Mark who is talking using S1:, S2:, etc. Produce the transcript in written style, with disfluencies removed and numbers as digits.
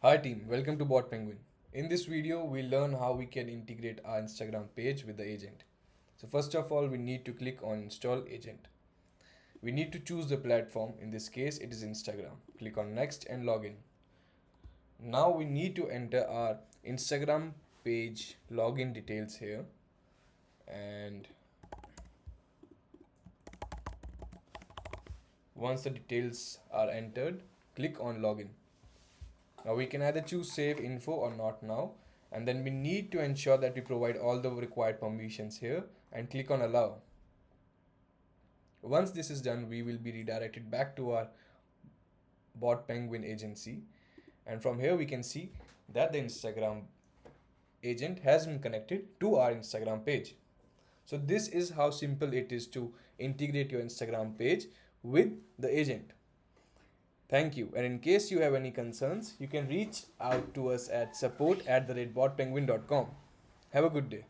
S1: Hi team, welcome to BotPenguin. In this video, we'll learn how we can integrate our Instagram page with the agent. So first of all, we need to click on Install Agent. We need to choose the platform. In this case, it is Instagram. Click on Next and Login. Now we need to enter our Instagram page login details here. And once the details are entered, click on Login. Now we can either choose save info or not now, and then we need to ensure that we provide all the required permissions here and click on allow. Once this is done, we will be redirected back to our BotPenguin agency, and from here we can see that the Instagram agent has been connected to our Instagram page. So this is how simple it is to integrate your Instagram page with the agent. Thank you. And in case you have any concerns, you can reach out to us at support@botpenguin.com. Have a good day.